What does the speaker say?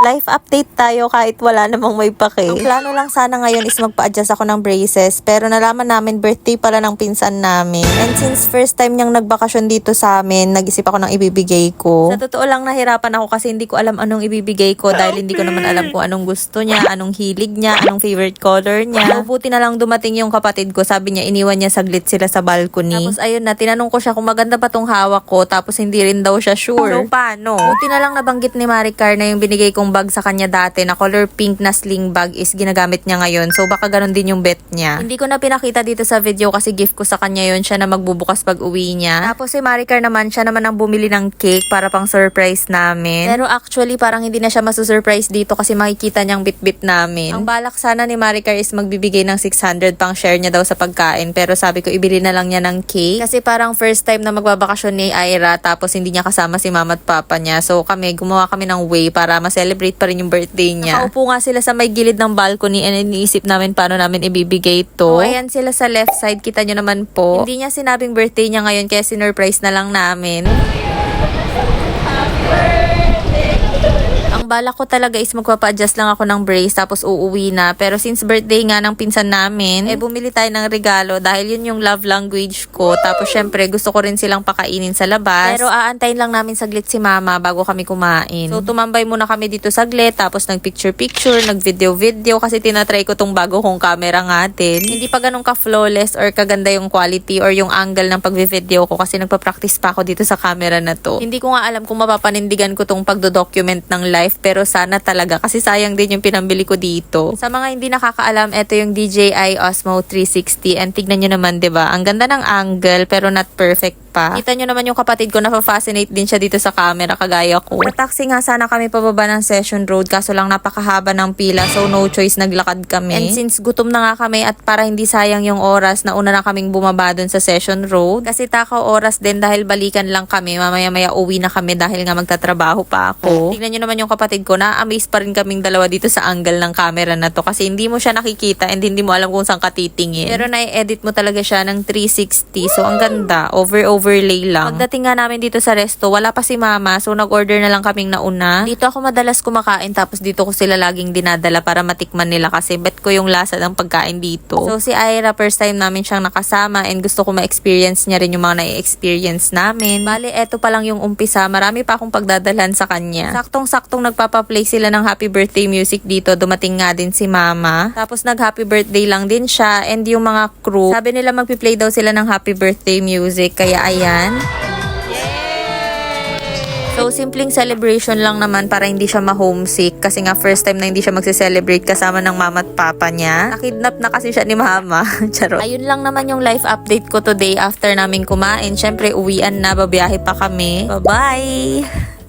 Life update tayo kahit wala namang may pake. Ang plano lang sana ngayon is magpa-adjust ako ng braces, pero nalaman namin birthday pala ng pinsan namin. And since first time niyang nagbakasyon dito sa amin, nag-isip ako ng ibibigay ko. Sa totoo lang nahirapan ako kasi hindi ko alam anong ibibigay ko dahil hindi ko naman alam kung anong gusto niya, anong hilig niya, anong favorite color niya. So, buti na lang dumating yung kapatid ko, sabi niya iniwan niya saglit sila sa balcony. Tapos ayun na, tinanong ko siya kung maganda pa tong hawak ko, tapos hindi rin daw siya sure. So paano? Buti na lang nabanggit ni Maricar na yung binigay kong bag sa kanya dati na color pink na sling bag is ginagamit niya ngayon. So baka ganun din yung bet niya. Hindi ko na pinakita dito sa video kasi gift ko sa kanya yun. Siya na magbubukas pag uwi niya. Tapos si Maricar naman, siya naman ang bumili ng cake para pang surprise namin. Pero actually parang hindi na siya masusurprise dito kasi makikita niyang bit-bit namin. Ang balak sana ni Maricar is magbibigay ng 600 pang share niya daw sa pagkain. Pero sabi ko ibili na lang niya ng cake. Kasi parang first time na magbabakasyon ni Ira tapos hindi niya kasama si mama at papa niya. So kami, gumawa kami ng way para ma-celebrate pa rin yung birthday niya. Nakaupo nga sila sa may gilid ng balcony and iniisip namin paano namin ibibigay to. So, ayan sila sa left side. Kita nyo naman po. Hindi niya sinabing birthday niya ngayon kaya sinurprise na lang namin. Ang balak ko talaga is magpapa-adjust lang ako ng brace tapos uuwi na. Pero since birthday nga ng pinsan namin, bumili tayo ng regalo dahil yun yung love language ko. Tapos syempre gusto ko rin silang pakainin sa labas. Pero aantayin lang namin saglit si mama bago kami kumain. So tumambay muna kami dito saglit tapos nag-picture-picture, nag-video-video kasi tinatry ko tong bago kong camera nga din. Hindi pa ganun ka-flawless or kaganda yung quality or yung angle ng pag-video ko kasi nagpa-practice pa ako dito sa camera na to. Hindi ko nga alam kung mapapanindigan ko tong pagdo-document ng life pero sana talaga kasi sayang din yung pinambili ko dito. Sa mga hindi nakakaalam, ito yung DJI Osmo 360 and tignan nyo naman 'di ba? Ang ganda ng angle pero not perfect pa. Kita nyo naman yung kapatid ko, nafa-fascinate din siya dito sa camera kagaya ko. Sa taxi nga sana kami pababa ng Session Road kaso lang napakahaba ng pila so no choice naglakad kami. And since gutom na nga kami at para hindi sayang yung oras, nauna na kaming bumaba dun sa Session Road kasi takaw oras din dahil balikan lang kami. Mamaya-maya uwi na kami dahil nga magtatrabaho pa ako. Tignan nyo naman yung kapatid ko, na-amaze pa rin kaming dalawa dito sa angle ng camera na to kasi hindi mo siya nakikita and hindi mo alam kung saan ka titingin. Pero na-edit mo talaga siya ng 360 so ang ganda. Overlay lang. Pagdating nga namin dito sa resto, wala pa si mama so nag-order na lang kaming nauna. Dito ako madalas kumakain tapos dito ko sila laging dinadala para matikman nila kasi bet ko yung lasa ng pagkain dito. So si Ira, first time namin siyang nakasama and gusto ko ma-experience niya rin yung mga na-experience namin. Bale, eto pa lang yung umpisa. Marami pa akong pagdadalhan sa kanya. Saktong-saktong nagpapaplay sila ng happy birthday music dito. Dumating nga din si mama. Tapos nag-happy birthday lang din siya and yung mga crew, sabi nila magpi-play daw sila ng happy birthday music. Kaya ayan. So, simpleng celebration lang naman para hindi siya ma-homesick kasi nga first time na hindi siya magse-celebrate kasama ng mama at papa niya. Nakidnap na kasi siya ni mama. Charot. Ayun lang naman yung life update ko today after namin kumain. Syempre, uwian na, babiyahe pa kami. Bye-bye!